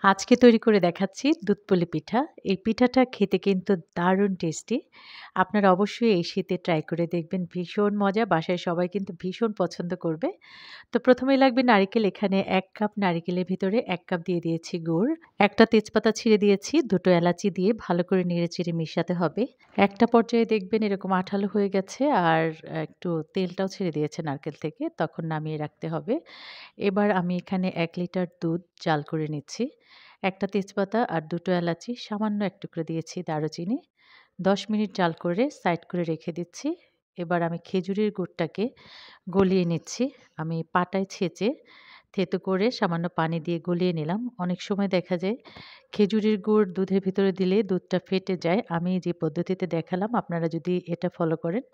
আজকে তৈরি করে দেখাচ্ছি দুধ পুলি পিঠা। এই পিঠাটা খেতে কিন্তু দারুণ টেস্টি। আপনারা অবশ্যই এই শীতে ট্রাই করে দেখবেন। ভীষণ মজা। বাসায় সবাই কিন্তু ভীষণ পছন্দ করবে। তো ১ম এই লাগবে নারিকেল। এখানে ১ কাপ নারিকেলের ভিতরে ১ কাপ দিয়ে দিয়েছি গুড়। একটা তেজপাতা ছিঁড়ে দিয়েছি, ২ টো এলাচি দিয়ে ভালো করে নেড়েচেড়ে মেশাতে হবে। একটা পর্যায়ে দেখবেন এরকম আঠালো হয়ে গেছে আর একটু তেলটাও ছেড়ে দিয়েছে নারকেল থেকে। তখন নামিয়ে রাখতে হবে। এবার আমি এখানে ১ লিটার দুধ জাল করে নিচ্ছি। একটা তেজপাতা আর ২ টো এলাচি, সামান্য ১ টুকরো দিয়েছি দারুচিনি। ১০ মিনিট জাল করে সাইড করে রেখে দিচ্ছি। এবার আমি খেজুরের গুড়টাকে গলিয়ে নিচ্ছি। আমি পাটায় ছেঁচে থেঁতো করে সামান্য পানি দিয়ে গলিয়ে নিলাম। অনেক সময় দেখা যায় খেজুরের গুড় দুধের ভিতরে দিলে দুধটা ফেটে যায়। আমি যে পদ্ধতিতে দেখালাম আপনারা যদি এটা ফলো করেন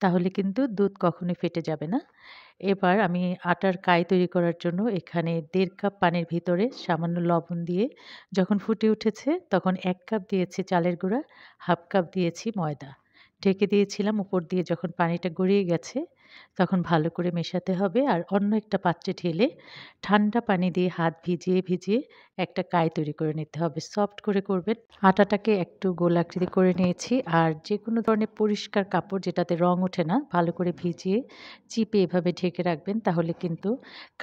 তাহলে কিন্তু দুধ কখনোই ফেটে যাবে না। এবার আমি আটার কাই তৈরি করার জন্য এখানে ১.৫ কাপ পানির ভিতরে সামান্য লবণ দিয়ে যখন ফুটে উঠেছে তখন ১ কাপ দিয়েছি চালের গুঁড়া, ১/২ কাপ দিয়েছি ময়দা। ঢেকে দিয়েছিলাম উপর দিয়ে যখন পানিটা গড়িয়ে গেছে তখন ভালো করে মেশাতে হবে আর অন্য একটা পাত্রে ঢেলে ঠান্ডা পানি দিয়ে হাত ভিজিয়ে একটা কাই তৈরি করে নিতে হবে। সফট করে করবেন। আটাটাকে একটু গোলাকৃতি করে নিয়েছি আর যেকোনো ধরনের পরিষ্কার কাপড় যেটাতে রং ওঠে না ভালো করে ভিজিয়ে চিপে এভাবে ঢেকে রাখবেন তাহলে কিন্তু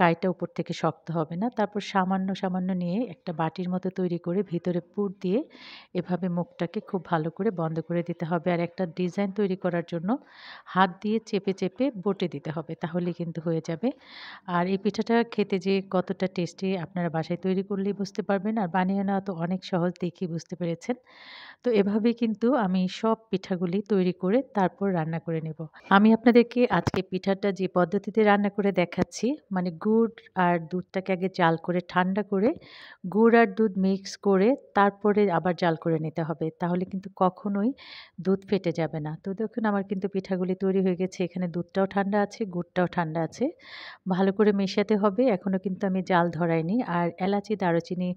কাইটা উপর থেকে শক্ত হবে না। তারপর সামান্য নিয়ে একটা বাটির মতো তৈরি করে ভিতরে পুর দিয়ে এভাবে মুখটাকে খুব ভালো করে বন্ধ করে দিতে হবে। আর একটা ডিজাইন তৈরি করার জন্য হাত দিয়ে চেপে বটে দিতে হবে। তাহলেই কিন্তু হয়ে যাবে। আর এই পিঠাটা খেতে যে কতটা টেস্টি আপনারা বাসায় তৈরি করলেই বুঝতে পারবেন। আর বানিয়ে নেওয়া তো অনেক সহজ দেখেই বুঝতে পেরেছেন। তো এভাবেই কিন্তু আমি সব পিঠাগুলি তৈরি করে তারপর রান্না করে নেব। আমি আপনাদেরকে আজকে পিঠাটা যে পদ্ধতিতে রান্না করে দেখাচ্ছি, মানে গুড় আর দুধটাকে আগে জাল করে ঠান্ডা করে গুড় আর দুধ মিক্স করে তারপরে আবার জাল করে নিতে হবে। তাহলে কিন্তু কখনোই দুধ ফেটে যাবে না। তো দেখুন আমার কিন্তু পিঠাগুলি তৈরি হয়ে গেছে। এখানে দুধটাও ঠান্ডা আছে, গুড়টাও ঠান্ডা আছে। ভালো করে মেশাতে হবে। এখনো কিন্তু আমি জাল ধরাইনি। আর এলাচি, দারুচিনি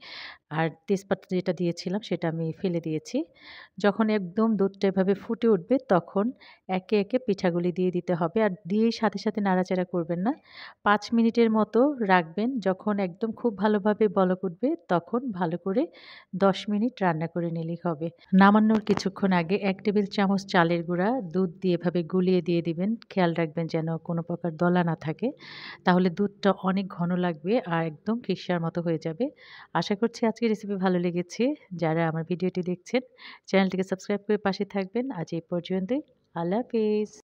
আর তেজপাতা যেটা দিয়েছিলাম সেটা আমি ফেলে দিয়েছি। যখন একদম দুধটা এভাবে ফুটে উঠবে তখন একে পিঠাগুলি দিয়ে দিতে হবে। আর দিয়েই সাথে নাড়াচাড়া করবেন না। ৫ মিনিটের মতো রাখবেন। যখন একদম খুব ভালোভাবে বলক উঠবে তখন ভালো করে ১০ মিনিট রান্না করে নিলেই হবে। নামানোর কিছুক্ষণ আগে ১ টেবিল চামচ চালের গুঁড়া দুধ দিয়ে এভাবে গুলিয়ে দিয়ে দিবেন। খেয়াল রাখবেন যেন কোনো প্রকার দলা না থাকে। তাহলে দুধটা অনেক ঘন লাগবে আর একদম ফিকশার মতো হয়ে যাবে। আশা করছি আজকের রেসিপি ভালো লেগেছে। যারা আমার ভিডিওটি দেখছেন চ্যানেলটিকে সাবস্ক্রাইব করে পাশে থাকবেন। আজ এই পর্যন্তই। আল্লাহ হাফেজ।